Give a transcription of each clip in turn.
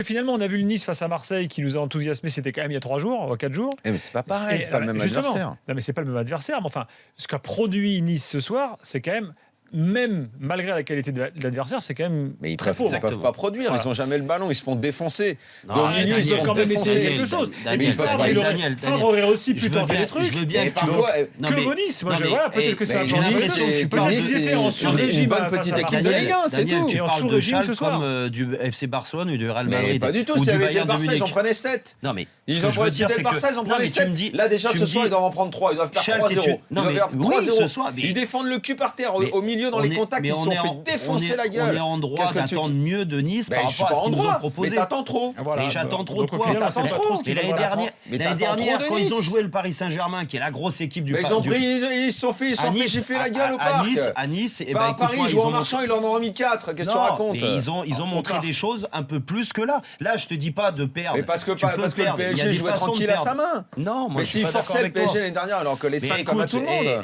finalement, on a vu le Nice face à Marseille qui nous a enthousiasmé, c'était quand même il y a 3 jours, 4 jours. Mais c'est pas pareil, c'est pas le même Justement, adversaire. Non, mais c'est pas le même adversaire. Mais enfin, ce qu'a produit Nice ce soir, c'est quand même malgré la qualité de l'adversaire, c'est quand même Mais ils très peuvent pauvre. pas produire, Voilà. ils ont jamais le ballon, ils se font défoncer. Non, Au arrête, milieu, ils Ils se ont font quand même essayé défoncer. quelque chose. Daniel, Favre aurait aussi pu tenter des trucs. Je veux bien Et que tu parfois, non, Que mais- Nice, moi non, je mais- voilà, peut-être que c'est mais un Nice, peu l'impression. c'est- Tu peux dire Nice, qu'ils étaient en c'est sur-régime une bonne face à petite équipe Marseille. de Ligue 1, c'est Daniel, tout. tu Et en parles de sous-régime ce Schalke soir. comme du FC Barcelone ou du Real Mais Madrid. pas du tout, ou c'est du avec Bayern le Barça, Munich. ils en prenaient 7. Non, mais Ils ce que ont je veux pris dire, le c'est Barça, ils en que. prenaient Non, mais tu me 7. dis. Là, déjà, tu ce me soir, dis- ils doivent en prendre 3. Ils doivent faire Schalke, 3-0. non, Ils doivent mais faire oui, 3-0. ce soir, mais- Ils défendent le cul par terre. Mais Au milieu, dans les contacts, mais ils se sont on est fait en- défoncer la On est gueule. en droit Qu'est-ce que tu- d'attendre mieux de Nice Ben, par je suis rapport à pas ce en qu'ils nous ont droit. proposé. Mais t'attends trop. Voilà. Mais j'attends trop Donc, de au quoi final, T'attends c'est pas trop. ce qu'ils Et l'année veulent. dernière, Mais l'année t'attends dernière, trop de quand ils ont Nice. joué le Paris Saint-Germain, qui est la grosse équipe du Mais ils se sont fait gifler la gueule au parc. À Nice, et Pas à Paris, ils jouent en ont marchant, ils en ont remis 4. Qu'est-ce que tu Non, racontes? mais ils ont montré des choses un peu plus que là. Là, je te dis pas de perdre. Mais parce que Tu peux le perdre. Il y a PSG des jouait façons de tranquille à sa perdre. main. Non, moi Mais je suis s'ils pas d'accord forçaient le avec toi. PSG l'année dernière, alors que les Mais 5 comme à écoute, tout le monde.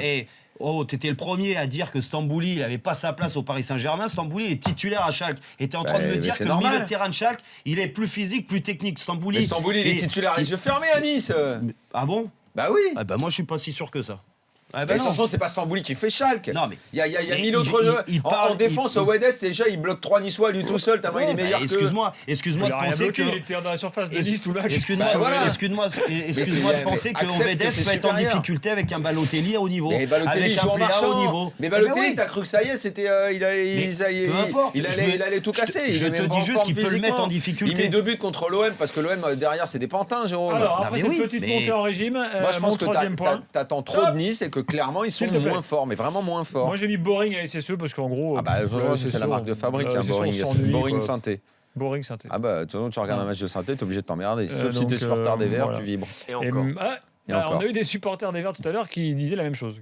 oh, t'étais le premier à dire que Stambouli, il avait pas sa place au Paris Saint-Germain. Stambouli est titulaire à Schalke. Et t'es en train de me mais dire c'est que normal. le milieu de terrain de Schalke, il est plus physique, plus technique. Mais Stambouli, il est titulaire les yeux fermés à Nice. Ah bon? Bah oui. Ah bah moi je suis pas si sûr que ça. Ah Mais bah de toute non. façon, c'est pas Stambouli qui fait Schalke. Non, mais- Il y a mais 1000 autres jeux. il En parle- défense, il- au Wedes, déjà, il bloque 3 Niçois lui tout seul, tellement il est Ouais, bah, meilleur que. excuse-moi Il de a rien penser bloqué, que. il était dans la surface de Nice tout le match. Excuse-moi, Bah, voilà. excuse-moi c'est- de penser mais que accepte Ovedes que c'est peut être en supérieur. difficulté avec un Balotelli à haut niveau. Mais Balotelli avec joue un en Plea marchant. haut niveau. Mais Eh ben Balotelli, oui. t'as cru que ça y est, c'était. Il allait tout casser. Je te dis juste qu'il peut le mettre en Il difficulté. met 2 buts contre l'OM parce que l'OM derrière, c'est des pantins, Jérôme. Alors, Non, après mais cette oui, petite mais- montée en régime, Moi, je mon pense que troisième point. t'attends trop Stop. de Nice et que clairement, ils sont S'il te plaît. moins forts, mais vraiment moins forts. Moi j'ai mis Boring à SSE parce qu'en gros. Ah bah, c'est la marque de fabrique, hein, Boring. C'est Boring synthé. Boring synthé. Ah bah, de toute façon, tu regardes un match de synthé, t'es obligé de t'emmerder. Sauf si donc, t'es supporter des Verts, voilà. tu vibres. Et Et, encore. on encore. a eu des supporters des Verts tout à l'heure qui disaient la même chose.